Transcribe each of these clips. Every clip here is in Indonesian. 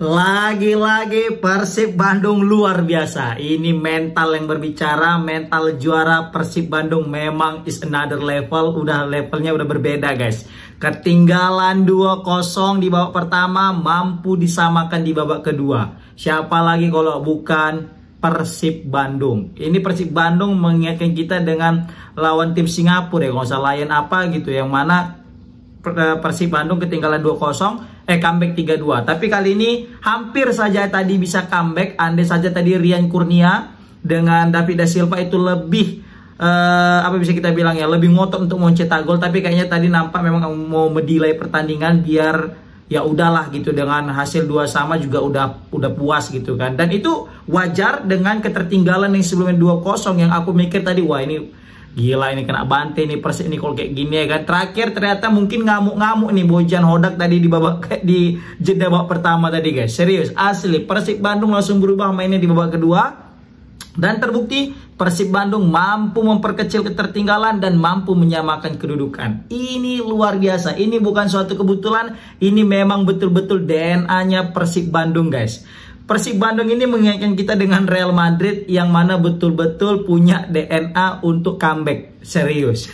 Lagi-lagi Persib Bandung luar biasa. Ini mental yang berbicara, mental juara Persib Bandung memang is another level. Levelnya udah berbeda guys. Ketinggalan 2-0 di babak pertama, mampu disamakan di babak kedua. Siapa lagi kalau bukan Persib Bandung. Ini Persib Bandung mengingatkan kita dengan lawan tim Singapura ya, kalau salah Lion apa gitu, yang mana Persib Bandung ketinggalan 2-0, comeback 3-2. Tapi kali ini hampir saja tadi bisa comeback. Andai saja tadi Rian Kurnia dengan David da Silva itu lebih apa bisa kita bilang ya, lebih ngotot untuk mencetak gol. Tapi kayaknya tadi nampak memang mau mendelay pertandingan biar ya udahlah gitu, dengan hasil 2-2 juga udah puas gitu kan. Dan itu wajar dengan ketertinggalan yang sebelumnya 2-0, yang aku mikir tadi, wah ini gila, ini kena bantai nih Persib ini kalau kayak gini ya kan. Terakhir ternyata mungkin ngamuk-ngamuk nih Bojan Hodak tadi di jeda babak pertama tadi guys. Serius, asli Persib Bandung langsung berubah mainnya di babak kedua. Dan terbukti Persib Bandung mampu memperkecil ketertinggalan dan mampu menyamakan kedudukan. Ini luar biasa. Ini bukan suatu kebetulan. Ini memang betul-betul DNA-nya Persib Bandung guys. Persib Bandung ini mengingatkan kita dengan Real Madrid yang mana betul-betul punya DNA untuk comeback. Serius.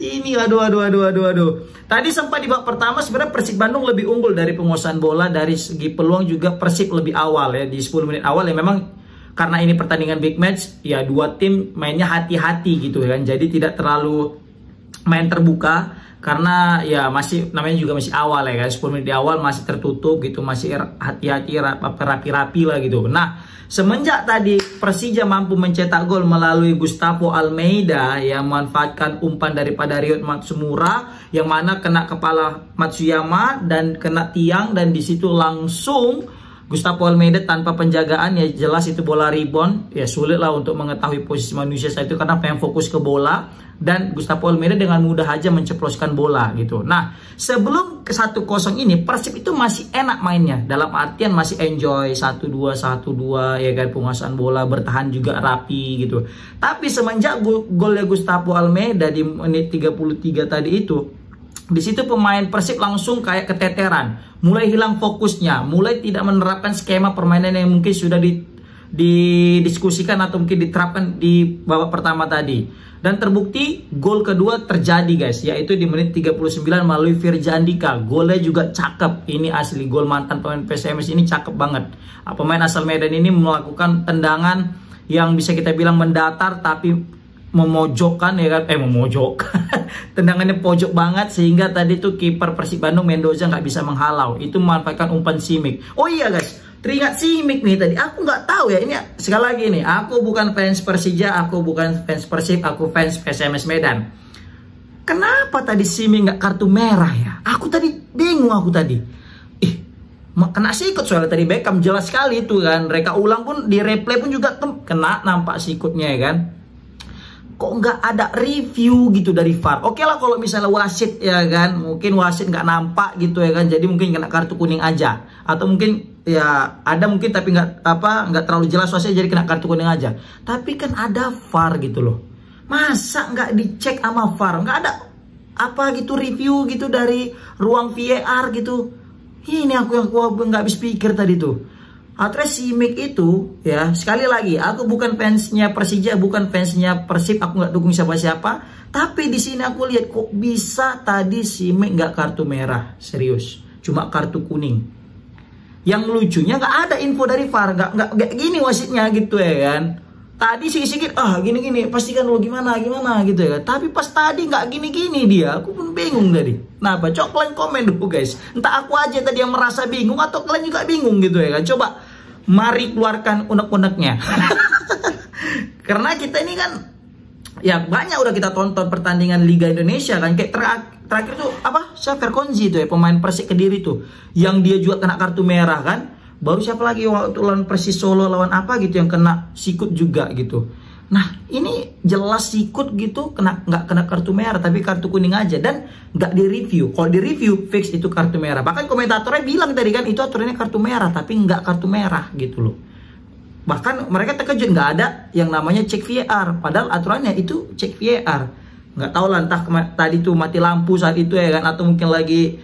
Ini aduh. Tadi sempat di babak pertama sebenarnya Persib Bandung lebih unggul dari penguasaan bola. Dari segi peluang juga Persib lebih awal ya. Di 10 menit awal ya, memang karena ini pertandingan big match ya, dua tim mainnya hati-hati gitu kan. Jadi tidak terlalu main terbuka. Karena ya masih namanya juga masih awal ya kan, 10 menit di awal masih tertutup gitu, masih hati-hati, rapi-rapi lah gitu. Nah, semenjak tadi Persija mampu mencetak gol melalui Gustavo Almeida yang memanfaatkan umpan daripada Ryot Matsumura, yang mana kena kepala Matsuyama dan kena tiang, dan di situ langsung Gustavo Almeida tanpa penjagaan, ya jelas itu bola rebound. Ya sulit lah untuk mengetahui posisi manusia saat itu karena pengen fokus ke bola. Dan Gustavo Almeida dengan mudah aja menceploskan bola gitu. Nah, sebelum ke 1-0 ini Persib itu masih enak mainnya. Dalam artian masih enjoy 1-2 ya kan, penguasaan bola, bertahan juga rapi gitu. Tapi semenjak golnya Gustavo Almeida di menit 33 tadi itu, di situ pemain Persib langsung kayak keteteran, mulai hilang fokusnya, mulai tidak menerapkan skema permainan yang mungkin sudah didiskusikan atau mungkin diterapkan di babak pertama tadi. Dan terbukti gol kedua terjadi guys, yaitu di menit 39 melalui Firja Andika. Golnya juga cakep, ini asli gol mantan pemain PSMS ini cakep banget. Pemain asal Medan ini melakukan tendangan yang bisa kita bilang mendatar tapi memojokkan ya kan, memojok. Tendangannya pojok banget sehingga tadi tuh kiper Persib Bandung Mendoza nggak bisa menghalau. Itu memanfaatkan umpan Simic. Oh iya guys, teringat Simic nih tadi. Aku nggak tahu ya, ini sekali lagi nih, aku bukan fans Persija, aku bukan fans Persib, aku fans PSMS Medan. Kenapa tadi Simic nggak kartu merah ya? Aku tadi bingung kena sikut soalnya tadi Beckham jelas sekali itu kan. Reka ulang pun di replay pun juga kena nampak sikutnya ya kan. Kok nggak ada review gitu dari VAR? Oke lah kalau misalnya wasit ya kan, mungkin wasit nggak nampak gitu ya kan, jadi mungkin kena kartu kuning aja, atau mungkin ya ada mungkin tapi nggak terlalu jelas wasit jadi kena kartu kuning aja. Tapi kan ada VAR gitu loh, masa nggak dicek sama VAR? Nggak ada apa gitu review gitu dari ruang VAR gitu. Ini aku nggak habis pikir tadi tuh. Atres Simic itu ya, sekali lagi aku bukan fansnya Persija, bukan fansnya Persib, aku nggak dukung siapa-siapa. Tapi di sini aku lihat kok bisa tadi Simic nggak kartu merah, serius, cuma kartu kuning. Yang lucunya nggak ada info dari VAR, nggak gini wasitnya gitu ya kan. Tadi sedikit gini pastikan lo gimana gitu ya. Tapi pas tadi nggak gini dia, aku pun bingung tadi. Nah, coba kalian komen dulu guys. Entah aku aja tadi yang merasa bingung atau kalian juga bingung gitu ya kan. Coba mari keluarkan unek-uneknya. Karena kita ini kan ya banyak udah kita tonton pertandingan Liga Indonesia kan. Kayak terakhir tuh Xavier Konzi tuh ya, pemain Persik Kediri tuh, yang dia juga kena kartu merah kan. Baru siapa lagi waktu lawan Persis Solo lawan gitu yang kena sikut juga gitu. Nah ini jelas sikut gitu, nggak kena kartu merah tapi kartu kuning aja, dan nggak di review. Kalau di review fix itu kartu merah. Bahkan komentatornya bilang tadi kan itu aturannya kartu merah tapi nggak kartu merah gitu loh. Bahkan mereka terkejut nggak ada yang namanya cek VAR, padahal aturannya itu cek VAR. Nggak tahu lah entah tadi tuh mati lampu saat itu ya kan, atau mungkin lagi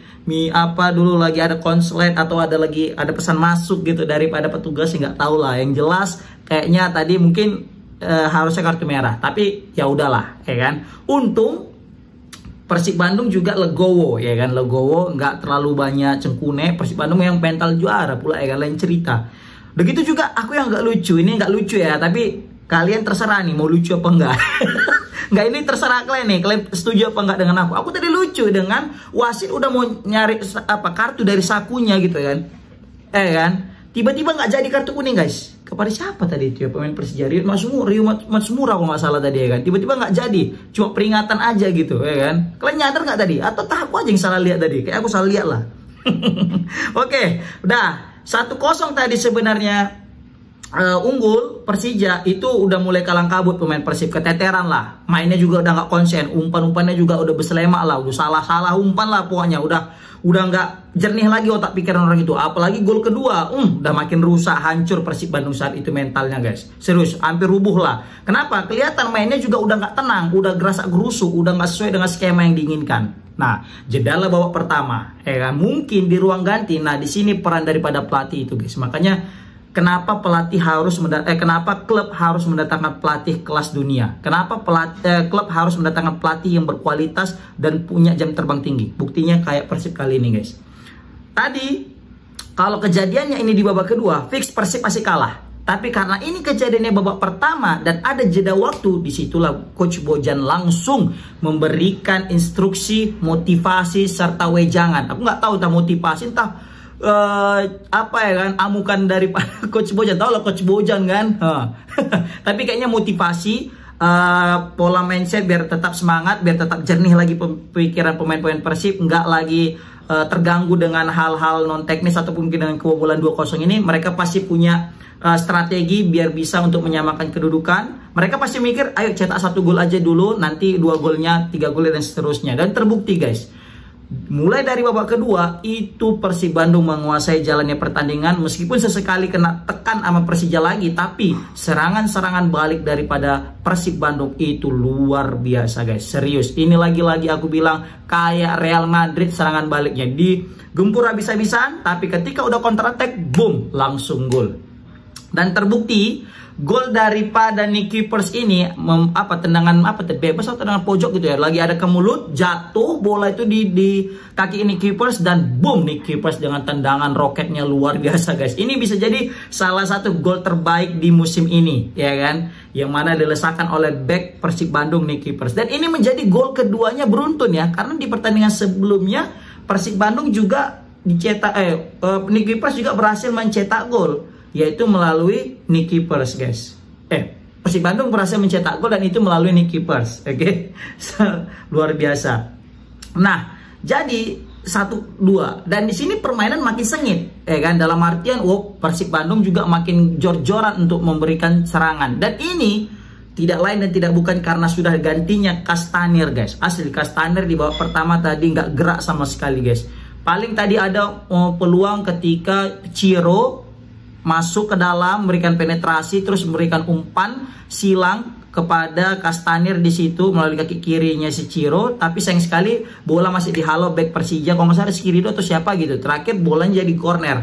apa dulu lagi ada konslet atau ada pesan masuk gitu daripada petugas, nggak tahu lah. Yang jelas kayaknya tadi mungkin harusnya kartu merah, tapi ya udahlah, ya kan. Untung Persib Bandung juga legowo, ya kan, legowo, nggak terlalu banyak cengkune. Persib Bandung yang mental juara pula, ya kan, lain cerita. Begitu juga aku yang nggak lucu, ini nggak lucu ya, tapi kalian terserah nih mau lucu apa enggak. Nggak, ini terserah kalian nih, kalian setuju apa enggak dengan aku. Aku tadi lucu dengan wasit udah mau nyari kartu dari sakunya gitu kan, kan. Tiba-tiba nggak jadi kartu kuning guys. Kepada siapa tadi itu ya, pemain Persija, Rio Matsumura kalau nggak salah tadi, ya kan. Tiba-tiba nggak jadi, cuma peringatan aja gitu, ya kan. Kalian nyadar nggak tadi? Atau aku aja yang salah lihat tadi? Kayak aku salah lihat lah. Oke, udah 1-0 tadi sebenarnya. Unggul Persija itu udah mulai kalang kabut, pemain Persib keteteran lah, mainnya juga udah nggak konsen, umpan-umpannya juga udah beselemak lah, udah salah umpan lah, pokoknya udah nggak jernih lagi otak pikiran orang itu. Apalagi gol kedua, udah makin rusak, hancur Persib Bandung saat itu mentalnya guys, serius hampir rubuh lah. Kenapa? Kelihatan mainnya juga udah nggak tenang, udah gerasak gerusuk, udah nggak sesuai dengan skema yang diinginkan. Nah, jedalah babak pertama, ya kan, mungkin di ruang ganti. Nah, di sini peran daripada pelatih itu guys, makanya kenapa kenapa klub harus mendatangkan pelatih kelas dunia? Kenapa klub harus mendatangkan pelatih yang berkualitas dan punya jam terbang tinggi? Buktinya kayak Persib kali ini guys. Tadi kalau kejadiannya ini di babak kedua, fix Persib pasti kalah. Tapi karena ini kejadiannya babak pertama dan ada jeda waktu, disitulah Coach Bojan langsung memberikan instruksi, motivasi serta wejangan. Aku nggak tahu entah motivasi, entah apa ya kan, amukan dari Coach Bojan. Tahu lah Coach Bojan kan. Tapi kayaknya motivasi, pola mindset biar tetap semangat, biar tetap jernih lagi pikiran pemain-pemain Persib, nggak lagi terganggu dengan hal-hal non teknis ataupun mungkin dengan kebobolan 2-0 ini. Mereka pasti punya strategi biar bisa untuk menyamakan kedudukan. Mereka pasti mikir, ayo cetak 1 gol aja dulu, nanti 2 golnya, 3 gol dan seterusnya. Dan terbukti guys, mulai dari babak kedua itu Persib Bandung menguasai jalannya pertandingan, meskipun sesekali kena tekan sama Persija lagi, tapi serangan-serangan balik daripada Persib Bandung itu luar biasa guys, serius. Ini lagi-lagi aku bilang kayak Real Madrid serangan baliknya, digempur habis-habisan, tapi ketika udah counter attack, boom, langsung gol. Dan terbukti gol daripada Nicky Pers ini tendangan bebas atau tendangan pojok gitu ya, lagi ada ke mulut, jatuh bola itu di kaki Nicky Pers dan boom, Nicky Pers dengan tendangan roketnya luar biasa guys. Ini bisa jadi salah satu gol terbaik di musim ini, ya kan, yang mana dilesakan oleh back Persib Bandung Nicky Pers. Dan ini menjadi gol keduanya beruntun ya, karena di pertandingan sebelumnya Persib Bandung juga dicetak Nicky Pers juga berhasil mencetak gol, yaitu melalui Nicky Pers guys. Persib Bandung berhasil mencetak gol dan itu melalui Nicky Pers. Oke. Luar biasa. Nah, jadi 1-2 dan di sini permainan makin sengit, ya kan, dalam artian Persib Bandung juga makin jor-joran untuk memberikan serangan. Dan ini tidak lain dan tidak bukan karena sudah gantinya Castaner guys. Asli Castaner di babak pertama tadi nggak gerak sama sekali guys. Paling tadi ada peluang ketika Ciro masuk ke dalam, memberikan penetrasi, terus memberikan umpan silang kepada Castaner di situ melalui kaki kirinya si Ciro. Tapi sayang sekali bola masih dihalau back Persija, kalau nggak salah Skirido atau siapa gitu. Terakhir bolanya jadi corner.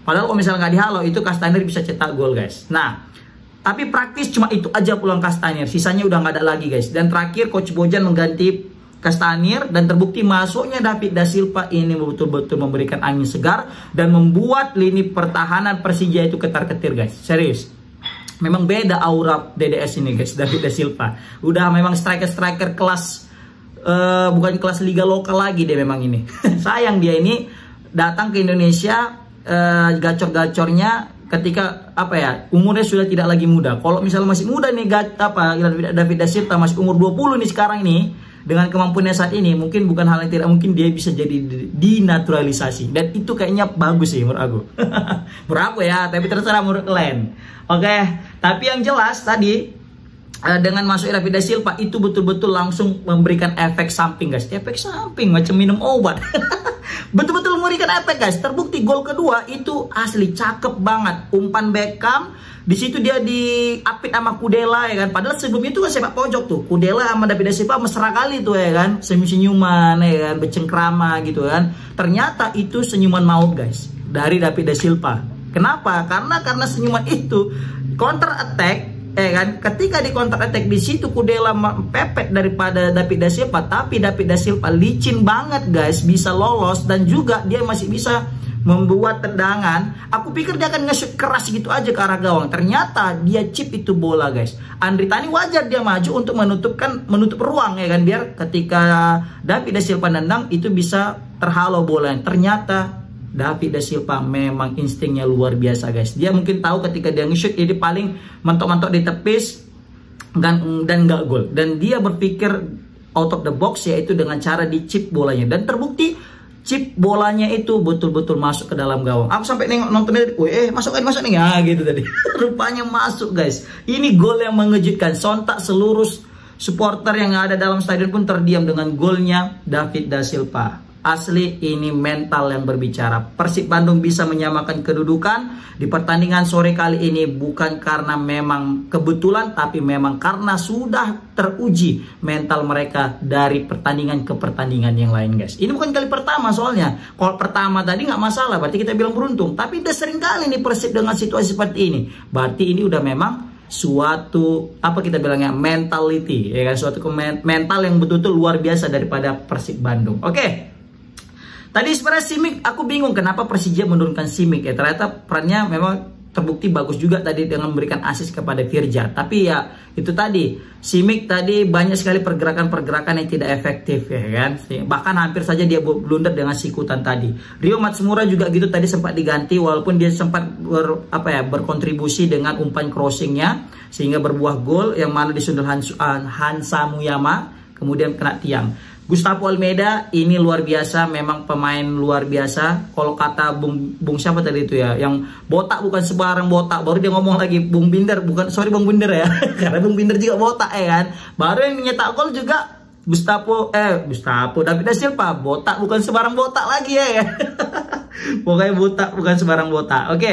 Padahal kalau misalnya nggak dihalau itu Castaner bisa cetak gol guys. Nah, tapi praktis cuma itu aja peluang Castaner, sisanya udah nggak ada lagi guys. Dan terakhir Coach Bojan mengganti Castaner dan terbukti masuknya David Da Silva ini betul-betul memberikan angin segar dan membuat lini pertahanan Persija itu ketar-ketir guys, serius. Memang beda aura DDS ini guys, David Da Silva udah memang striker kelas bukan kelas liga lokal lagi deh memang ini. Sayang dia ini datang ke Indonesia gacor-gacornya ketika umurnya sudah tidak lagi muda. Kalau misalnya masih muda nih David Da Silva masih umur 20 nih sekarang ini, dengan kemampuannya saat ini, mungkin bukan hal yang tidak mungkin dia bisa jadi dinaturalisasi. Dan itu kayaknya bagus sih menurut aku. Menurut aku ya, tapi terserah menurut kalian. Oke, tapi yang jelas tadi dengan masuk David da Silva itu betul-betul langsung memberikan efek samping guys. Efek samping macam minum obat. Betul-betul memberikan efek guys. Terbukti gol kedua itu asli cakep banget. Umpan Beckham, di situ dia diapit sama Kudela ya kan. Padahal sebelum itu kan sepak pojok tuh. Kudela sama David da Silva mesra kali tuh ya kan. Senyum-senyuman ya kan, bercengkrama gitu kan. Ternyata itu senyuman maut guys dari David da Silva. Kenapa? Karena senyuman itu counter attack. Kan, ketika di counter attack di situ Kudela pepet daripada David da Silva, tapi David da Silva licin banget guys, bisa lolos dan juga dia masih bisa membuat tendangan. Aku pikir dia akan nge-shoot keras gitu aja ke arah gawang, ternyata dia chip itu bola guys. Andri Tani wajar dia maju untuk menutup ruang ya kan, biar ketika David da Silva nendang itu bisa terhalau bolanya. Ternyata David da Silva memang instingnya luar biasa guys. Dia mungkin tahu ketika dia nge-shoot ini paling mentok-mentok di tepis dan nggak gol. Dan dia berpikir out of the box, yaitu dengan cara di-chip bolanya. Dan terbukti chip bolanya itu betul-betul masuk ke dalam gawang. Aku sampai nonton dari, masuk nih ya gitu tadi. Rupanya masuk guys. Ini gol yang mengejutkan. Sontak seluruh supporter yang ada dalam stadion pun terdiam dengan golnya David da Silva. Asli ini mental yang berbicara. Persib Bandung bisa menyamakan kedudukan di pertandingan sore kali ini bukan karena memang kebetulan, tapi memang karena sudah teruji mental mereka dari pertandingan ke pertandingan yang lain guys. Ini bukan kali pertama soalnya. Kalau pertama tadi nggak masalah, berarti kita bilang beruntung. Tapi udah sering kali nih Persib dengan situasi seperti ini. Berarti ini udah memang suatu apa kita bilangnya mentality ya kan, suatu mental yang betul-betul luar biasa daripada Persib Bandung. Oke. Tadi sebenarnya Simic, aku bingung kenapa Persija menurunkan Simic ya. Ternyata perannya memang terbukti bagus juga tadi dengan memberikan assist kepada Firja. Tapi ya itu tadi, Simic tadi banyak sekali pergerakan-pergerakan yang tidak efektif ya kan. Bahkan hampir saja dia blunder dengan sikutan tadi. Rio Matsumura juga gitu tadi sempat diganti walaupun dia sempat berkontribusi dengan umpan crossingnya sehingga berbuah gol yang mana disundul Hansa Muyama kemudian kena tiang. Gustavo Almeida ini luar biasa, memang pemain luar biasa. Kalau kata Bung siapa tadi itu ya, yang botak bukan sebarang botak. Baru dia ngomong lagi Bung Binder, Bung Binder ya. Karena Bung Binder juga botak ya kan. Baru yang menyetak gol juga Gustavo David da Silva, botak bukan sebarang botak lagi ya. Pokoknya botak bukan sebarang botak. Oke.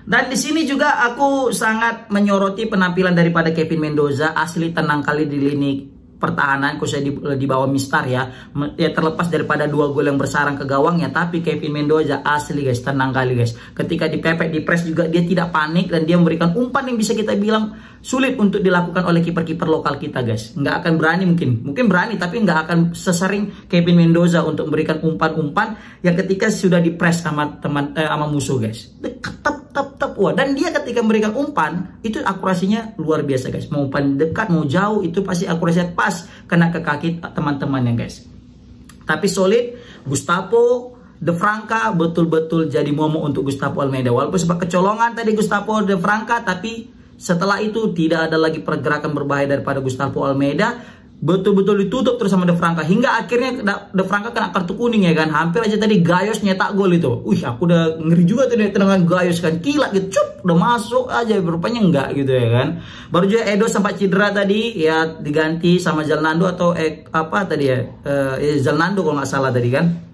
Dan di sini juga aku sangat menyoroti penampilan daripada Kevin Mendoza. Asli tenang kali di lini pertahanan, khususnya di bawah Mistar ya terlepas daripada 2 gol yang bersarang ke gawangnya, tapi Kevin Mendoza asli guys tenang kali guys. Ketika dipepet di press juga dia tidak panik dan dia memberikan umpan yang bisa kita bilang sulit untuk dilakukan oleh kiper-kiper lokal kita guys. Nggak akan berani, mungkin berani tapi nggak akan sesering Kevin Mendoza untuk memberikan umpan-umpan yang ketika sudah di press sama sama musuh guys. Wah, dan dia ketika memberikan umpan itu akurasinya luar biasa guys. Mau umpan dekat mau jauh itu pasti akurasinya pas kena ke kaki teman-temannya guys. Tapi solid. Gustavo De Franca betul-betul jadi momok untuk Gustavo Almeida. Walaupun sempat kecolongan tadi Gustavo De Franca, tapi setelah itu tidak ada lagi pergerakan berbahaya daripada Gustavo Almeida. Betul-betul ditutup terus sama De Franca hingga akhirnya De Franca kena kartu kuning ya kan. Hampir aja tadi Gayos nyetak gol itu. Aku udah ngeri juga tuh tendangan Gayos kan, kilat gitu, udah masuk aja, rupanya enggak gitu ya kan. Baru juga Edo sempat cedera tadi ya, diganti sama Zalnando atau Zalnando kalau nggak salah tadi kan.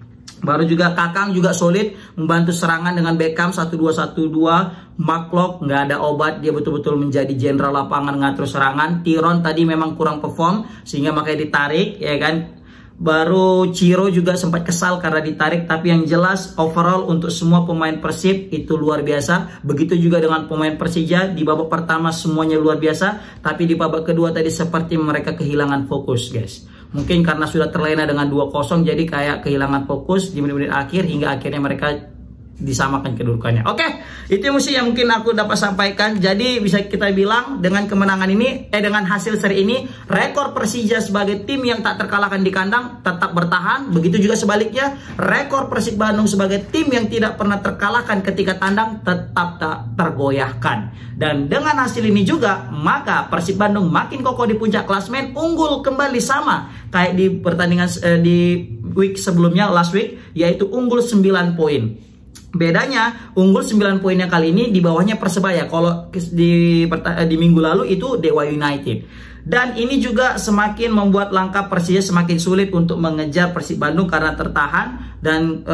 Baru juga Kakang juga solid membantu serangan dengan Beckham 1-2-1-2. Marklock nggak ada obat, dia betul-betul menjadi jenderal lapangan ngatur serangan. Tiron tadi memang kurang perform sehingga makanya ditarik ya kan. Baru Ciro juga sempat kesal karena ditarik, tapi yang jelas overall untuk semua pemain Persib itu luar biasa. Begitu juga dengan pemain Persija, di babak pertama semuanya luar biasa, tapi di babak kedua tadi seperti mereka kehilangan fokus guys. Mungkin karena sudah terlena dengan 2-0 jadi kayak kehilangan fokus di menit-menit akhir hingga akhirnya mereka disamakan kedudukannya. Oke, itu yang mungkin aku dapat sampaikan. Jadi bisa kita bilang dengan kemenangan ini, dengan hasil seri ini, rekor Persija sebagai tim yang tak terkalahkan di kandang tetap bertahan. Begitu juga sebaliknya, rekor Persib Bandung sebagai tim yang tidak pernah terkalahkan ketika tandang tetap tak tergoyahkan. Dan dengan hasil ini juga, maka Persib Bandung makin kokoh di puncak klasemen, unggul kembali sama kayak di pertandingan di week sebelumnya, last week, yaitu unggul 9 poin. Bedanya unggul 9 poinnya kali ini di bawahnya Persebaya. Kalau di minggu lalu itu Dewa United. Dan ini juga semakin membuat langkah Persija semakin sulit untuk mengejar Persib Bandung karena tertahan. Dan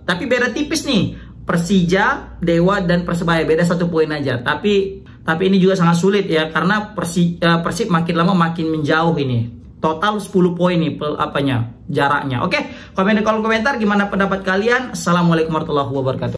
tapi beda tipis nih, Persija, Dewa dan Persebaya beda 1 poin aja. Tapi ini juga sangat sulit ya, karena Persib makin lama makin menjauh ini. Total 10 poin nih jaraknya. Oke, komen di kolom komentar gimana pendapat kalian. Assalamualaikum warahmatullahi wabarakatuh.